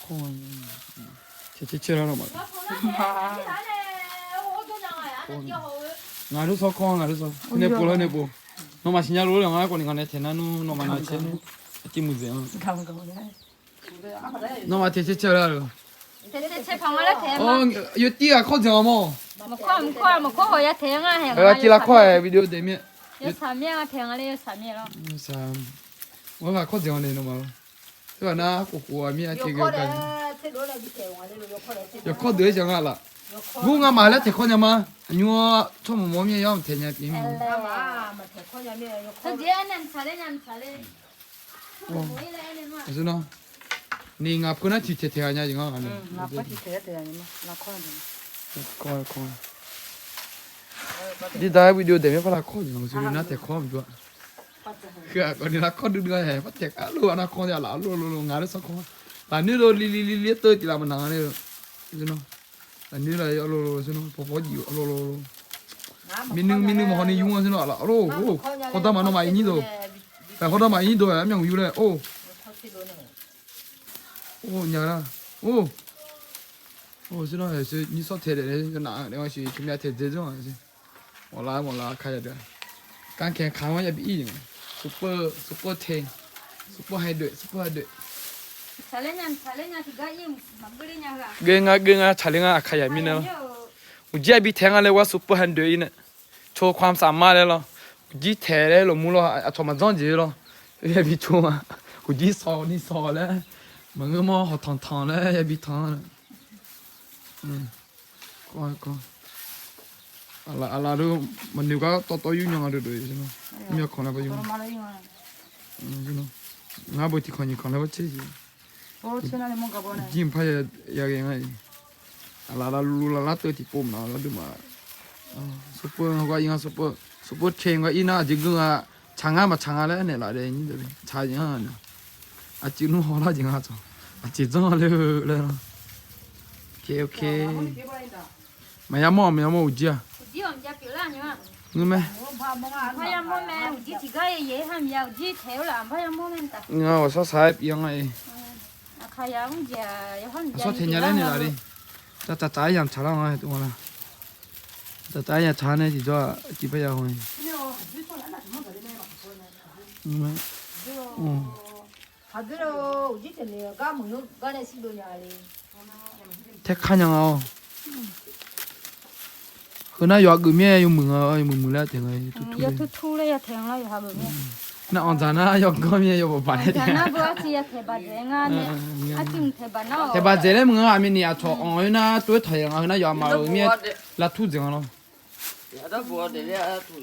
콩. 제치치라로 말. 나루서 콩 나루서. 근데 볼하네 보. 너 마시냐 로랑 하고 니가네 테나누 너 마나 체누. 찌무제. 너 마테 제치라로. 제체 방을래 대마. 요띠가 커져 뭐. 먹고 호야 대응아 해. 내가 찌라 커에 비디오 되면. 요 삼명아 대응아래 요 삼명아. 참. 뭐가 커져 네 너. 그거 나 고고미야 되게. 여커 늘 정하라. 누가 말래 대커냐마. 아니요 좀 몸이 영 되냐 비. 저제는 잘해냐 잘해. 그래서 네가 그나 뒤태 대하냐 지금 아니. 나 빠지 돼야 돼 아니면 나 커는 코. 니 비디오 되면 팔아 코 지금 소리 나 대커 이거. 그아 거기나 커 들가 해. 빠대 알로 하나 커냐 알로 nga르서 커. 아니로 리리리 또 지라면 나가네. 그래서 아니라 알로 저는 보고지 알로. 민능 뭐하니 용어서 알아. 알로. 거다 많아 많이도. 거다 많이도 명 위래. 오. 오 냐라. 오. 저는 해서 니 소태래. 나 내가 시 김야태 되죠. 몰라 가야 돼. 깡캔 강원야 비 슈퍼 탱. 슈퍼 하이드. 잘해냐 디가 이 막그리냐가. gương 촬영아 아카야 미네. 우지야 비 탱알레와 슈퍼 핸드 이네. 초ความสามารถเลยเหรอจีแท้เลยหรอมูเราอ่ะชมมันจ้องจีเหรอเฮ้ยพี่โชว์มาจีสอนี่สอแล้วมันก็มอหอทองแล้วอย่าพี่ทองก็อะไรดูมันอยู่ก็ต่อยุ่งยังอะไรดูใช่ไหมมีอะไรไปยุ่งใช่ไหมงาบที่คนยี่คนแล้วว่าเชี่ย 오르치나네 뭔가 보네. 지금 봐야 야경아 알라라루라라 뜨티 뽐나 라드마 슈퍼가 이가 슈퍼 체인가 이나 지금아 장아마 장아래 내라래 인데 자냐 아찌누 호라 지가죠 아찌정을래 오케이 마야모 우지야 우지 언제 빌라냐. 응매 파야 몸에 우지 디가 예함이야 우지 태울 안 파야 몸엔다. nga wasa saib yang ai 아카야 운지야 여한 so thenyale ne lari ta yam chala nga tu wala ta ya chane ji jo ji pa ya hoi 가들어 우지 때문에 가 먹는 거네 시도냐리. te khanyang ao hna yo gu mie yu mung ai mung la te ngai tu 야 투투래야 태양라 야 하면. na on jana yo go mie yo ba ne 자나 보아치야 대바쟁아네. 아침 대바나. te ba jele mung a mi ni a tho on na tu thai nga na yo ma mie la tu jeng lo Ya da bo de ya tu